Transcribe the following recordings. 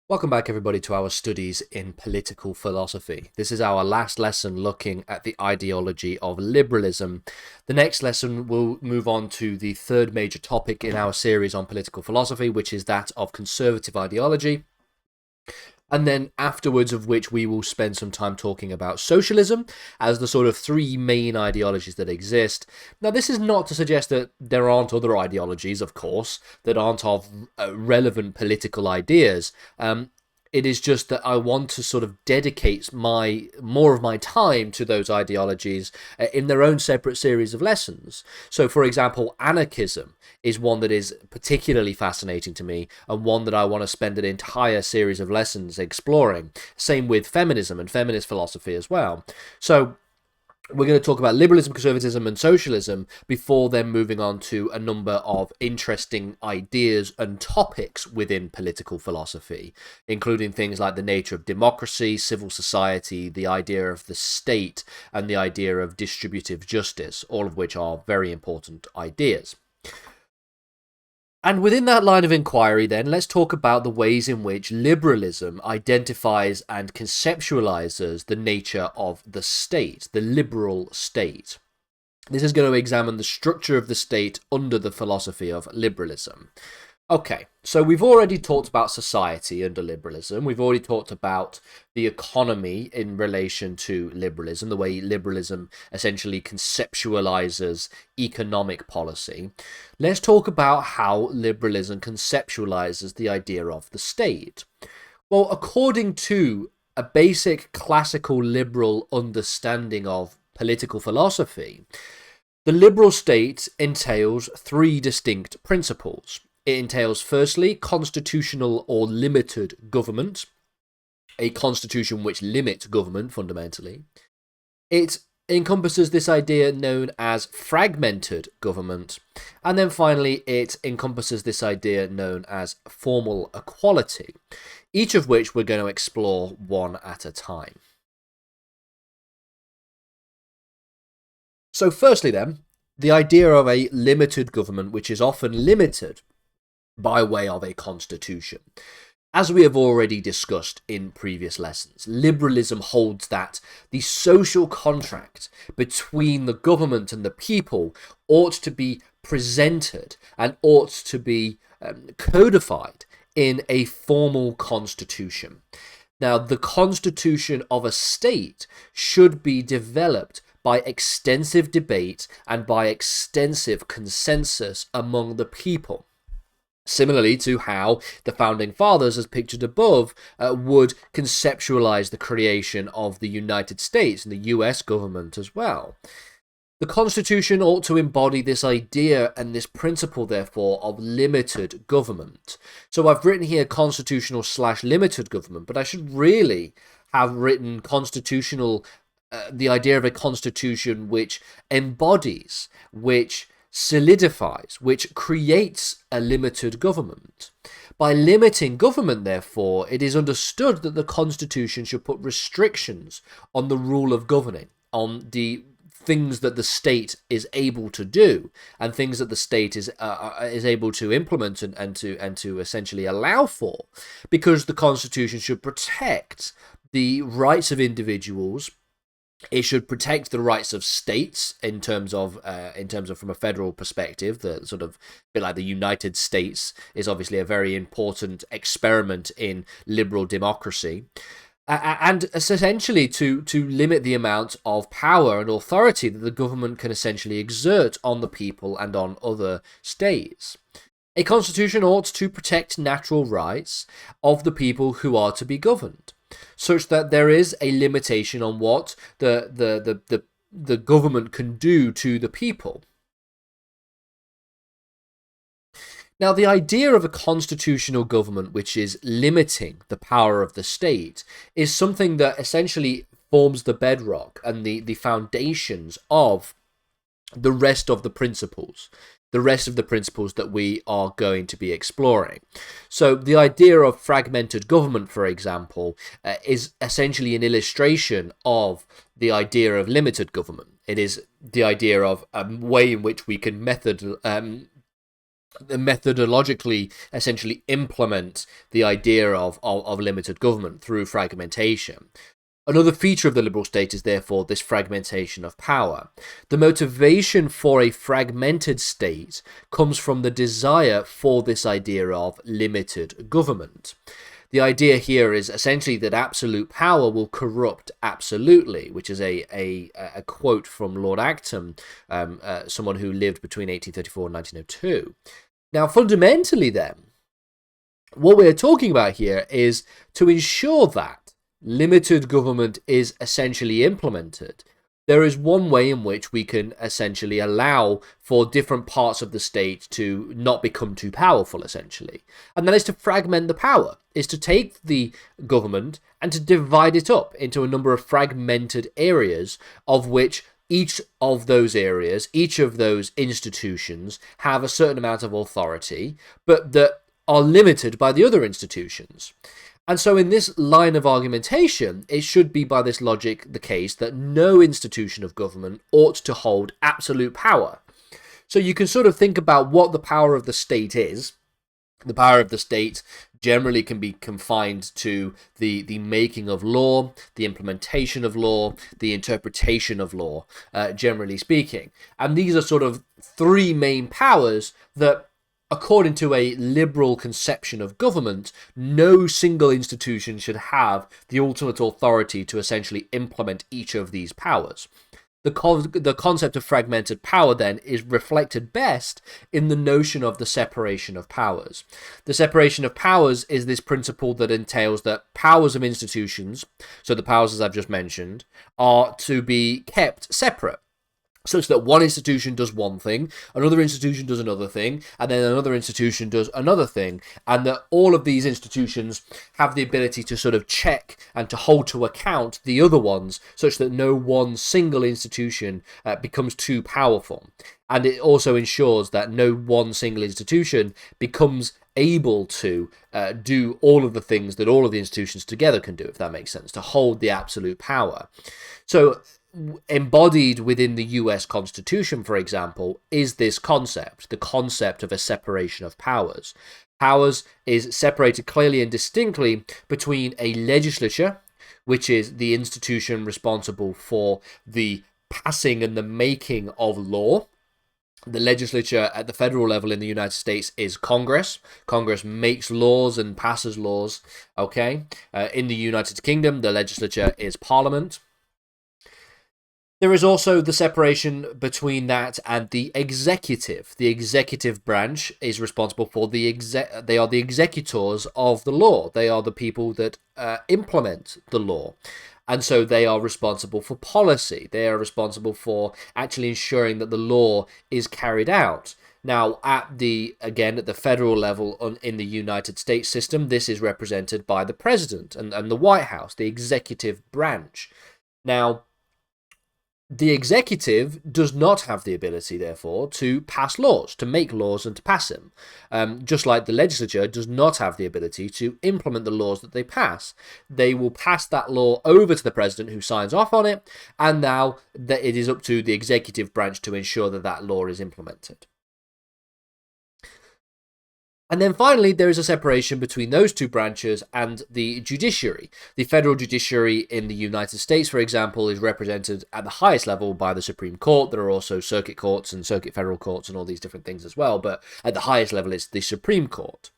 Welcome back, everybody, to our studies in political philosophy. This is our last lesson looking at the ideology of liberalism. The next lesson will move on to the third major topic in our series on political philosophy, which is that of conservative ideology. And then afterwards, of which we will spend some time talking about socialism as the sort of three main ideologies that exist. Now, this is not to suggest that there aren't other ideologies, of course, that aren't of relevant political ideas. It is just that I want to sort of dedicate more of my time to those ideologies in their own separate series of lessons. So, for example, anarchism is one that is particularly fascinating to me and one that I want to spend an entire series of lessons exploring. Same with feminism and feminist philosophy as well. So we're going to talk about liberalism, conservatism, and socialism before then moving on to a number of interesting ideas and topics within political philosophy, including things like the nature of democracy, civil society, the idea of the state, and the idea of distributive justice, all of which are very important ideas. And within that line of inquiry, then, let's talk about the ways in which liberalism identifies and conceptualizes the nature of the state, the liberal state. This is going to examine the structure of the state under the philosophy of liberalism. Okay, so we've already talked about society under liberalism. We've already talked about the economy in relation to liberalism, the way liberalism essentially conceptualizes economic policy. Let's talk about how liberalism conceptualizes the idea of the state. Well, according to a basic classical liberal understanding of political philosophy, the liberal state entails three distinct principles. It entails, firstly, constitutional or limited government, a constitution which limits government fundamentally. It encompasses this idea known as fragmented government. And then finally, it encompasses this idea known as formal equality, each of which we're going to explore one at a time. So firstly then, the idea of a limited government, which is often limited by way of a constitution. As we have already discussed in previous lessons, liberalism holds that the social contract between the government and the people ought to be presented and ought to be codified in a formal constitution. Now, the constitution of a state should be developed by extensive debate and by extensive consensus among the people. Similarly to how the Founding Fathers, as pictured above, would conceptualize the creation of the United States and the US government as well. The Constitution ought to embody this idea and this principle, therefore, of limited government. So I've written here constitutional/limited government, but I should really have written constitutional, the idea of a constitution which embodies, which solidifies, which creates a limited government. By limiting government, therefore, it is understood that the Constitution should put restrictions on the rule of governing, on the things that the state is able to do, and things that the state is able to implement and to essentially allow for, because the Constitution should protect the rights of individuals. It should protect the rights of states in terms of from a federal perspective. The sort of bit like the United States is obviously a very important experiment in liberal democracy, and essentially to limit the amount of power and authority that the government can essentially exert on the people and on other states. A constitution ought to protect natural rights of the people who are to be governed, such that there is a limitation on what the government can do to the people. Now, the idea of a constitutional government which is limiting the power of the state is something that essentially forms the bedrock and the foundations of the rest of the principles that we are going to be exploring. So the idea of fragmented government, for example, is essentially an illustration of the idea of limited government. It is the idea of a way in which we can methodologically essentially implement the idea of limited government through fragmentation. Another feature of the liberal state is therefore this fragmentation of power. The motivation for a fragmented state comes from the desire for this idea of limited government. The idea here is essentially that absolute power will corrupt absolutely, which is a quote from Lord Acton, someone who lived between 1834 and 1902. Now, fundamentally then, what we're talking about here is to ensure that limited government is essentially implemented. There is one way in which we can essentially allow for different parts of the state to not become too powerful, essentially. And that is to fragment the power, is to take the government and to divide it up into a number of fragmented areas, of which each of those areas, each of those institutions have a certain amount of authority, but that are limited by the other institutions. And so in this line of argumentation, it should be by this logic the case that no institution of government ought to hold absolute power. So you can sort of think about what the power of the state is. The power of the state generally can be confined to the making of law, the implementation of law, the interpretation of law, generally speaking. And these are sort of three main powers that, according to a liberal conception of government, no single institution should have the ultimate authority to essentially implement each of these powers. The concept of fragmented power, then, is reflected best in the notion of the separation of powers. The separation of powers is this principle that entails that powers of institutions, so the powers as I've just mentioned, are to be kept separate, such that one institution does one thing, another institution does another thing, and then another institution does another thing, and that all of these institutions have the ability to sort of check and to hold to account the other ones, such that no one single institution becomes too powerful. And it also ensures that no one single institution becomes able to do all of the things that all of the institutions together can do, if that makes sense, to hold the absolute power. So embodied within the US Constitution, for example, is this concept, the concept of a separation of powers. Powers is separated clearly and distinctly between a legislature, which is the institution responsible for the passing and the making of law. The legislature at the federal level in the United States is Congress. Congress makes laws and passes laws, okay? In the United Kingdom, the legislature is Parliament. There is also the separation between that and the executive. The executive branch is responsible for they are the executors of the law. They are the people that implement the law. And so they are responsible for policy. They are responsible for actually ensuring that the law is carried out. Now, at the federal level in the United States system, this is represented by the president and the White House, the executive branch. Now, the executive does not have the ability, therefore, to pass laws, to make laws and to pass them. Just like the legislature does not have the ability to implement the laws that they pass. They will pass that law over to the president, who signs off on it, and now that it is up to the executive branch to ensure that that law is implemented. And then finally, there is a separation between those two branches and the judiciary. The federal judiciary in the United States, for example, is represented at the highest level by the Supreme Court. There are also circuit courts and circuit federal courts and all these different things as well, but at the highest level is the Supreme Court.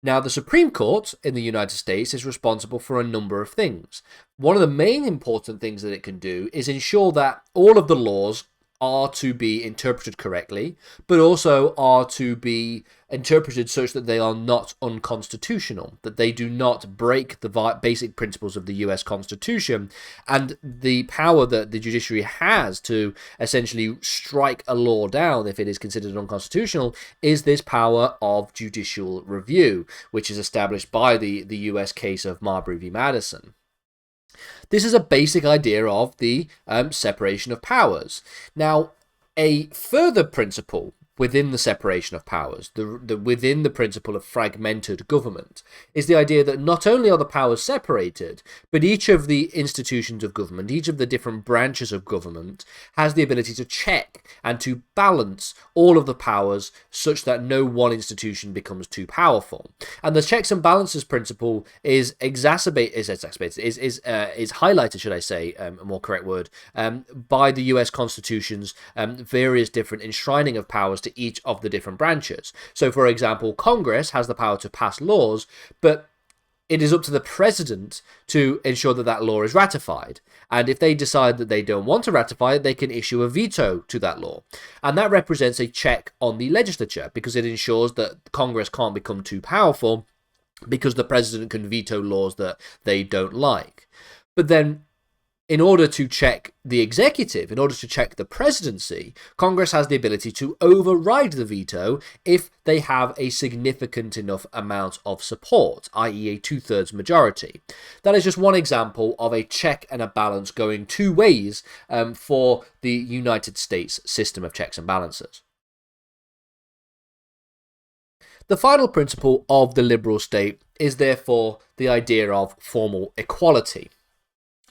Now, the Supreme Court in the United States is responsible for a number of things. One of the main important things that it can do is ensure that all of the laws are to be interpreted correctly, but also are to be interpreted such that they are not unconstitutional, that they do not break the basic principles of the US Constitution. And the power that the judiciary has to essentially strike a law down if it is considered unconstitutional is this power of judicial review, which is established by the US case of Marbury v. Madison. This is a basic idea of the separation of powers. Now, a further principle within the separation of powers, within the principle of fragmented government, is the idea that not only are the powers separated, but each of the institutions of government, each of the different branches of government, has the ability to check and to balance all of the powers such that no one institution becomes too powerful. And the checks and balances principle is highlighted, should I say, a more correct word, by the US Constitution's various different enshrining of powers to each of the different branches. So, for example, Congress has the power to pass laws, but it is up to the president to ensure that that law is ratified. And if they decide that they don't want to ratify it, they can issue a veto to that law. And that represents a check on the legislature because it ensures that Congress can't become too powerful because the president can veto laws that they don't like. But then, in order to check the executive, in order to check the presidency, Congress has the ability to override the veto if they have a significant enough amount of support, i.e. a 2/3 majority. That is just one example of a check and a balance going two ways for the United States system of checks and balances. The final principle of the liberal state is therefore the idea of formal equality.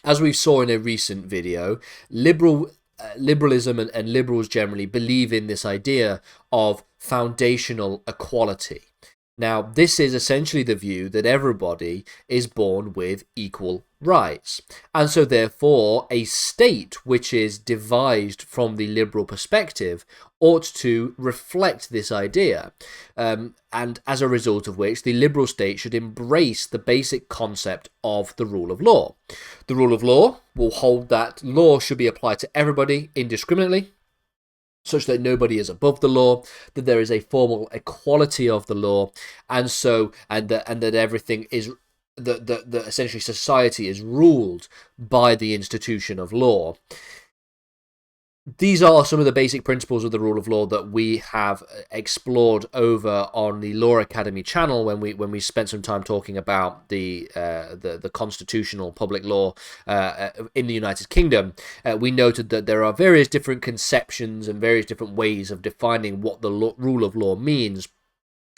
As we saw in a recent video, liberalism and liberals generally believe in this idea of foundational equality. Now, this is essentially the view that everybody is born with equal rights. And so, therefore, a state which is devised from the liberal perspective ought to reflect this idea. And as a result of which, the liberal state should embrace the basic concept of the rule of law. The rule of law will hold that law should be applied to everybody indiscriminately, such that nobody is above the law, that there is a formal equality of the law, and that everything is that essentially society is ruled by the institution of law. These are some of the basic principles of the rule of law that we have explored over on the Law Academy channel when we spent some time talking about the constitutional public law in the United Kingdom. We noted that there are various different conceptions and various different ways of defining what the rule of law means.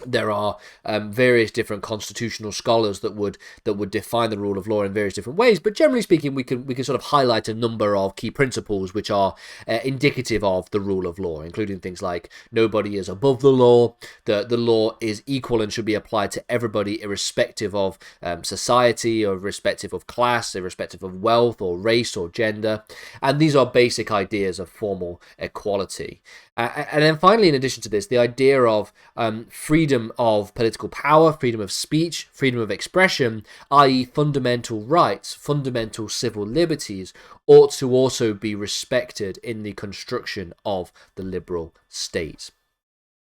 There are various different constitutional scholars that would define the rule of law in various different ways, but generally speaking, we can sort of highlight a number of key principles which are indicative of the rule of law, including things like nobody is above the law, the law is equal and should be applied to everybody irrespective of society or irrespective of class, irrespective of wealth or race or gender, and these are basic ideas of formal equality. And then finally, in addition to this, the idea of freedom of political power, freedom of speech, freedom of expression, i.e. fundamental rights, fundamental civil liberties, ought to also be respected in the construction of the liberal state.